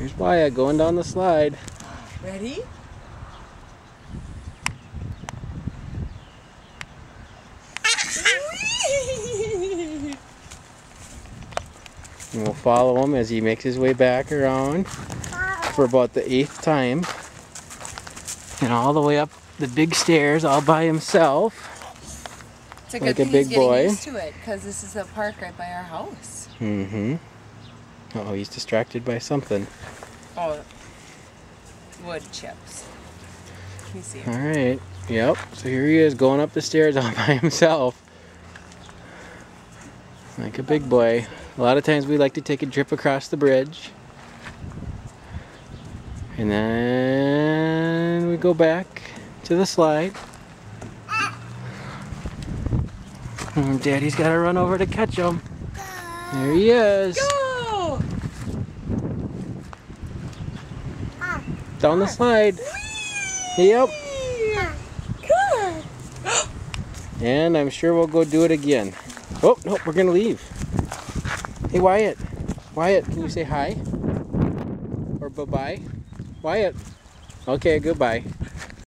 Here's Wyatt going down the slide. Ready? And we'll follow him as he makes his way back around for about the 8th time. And all the way up the big stairs all by himself. It's a like good a thing big he's getting boy. used to it, because this is a park right by our house. Mm-hmm. Uh-oh, he's distracted by something. Oh, wood chips. Let me see. Alright, yep. So here he is going up the stairs all by himself. Like a big boy. A lot of times we like to take a trip across the bridge. And then we go back to the slide. And Daddy's got to run over to catch him. There he is. Go! Down the slide. Yep. Good. And I'm sure we'll go do it again. Oh, no, we're going to leave. Hey, Wyatt. Wyatt, can you say hi? Or bye-bye? Wyatt. Okay, goodbye.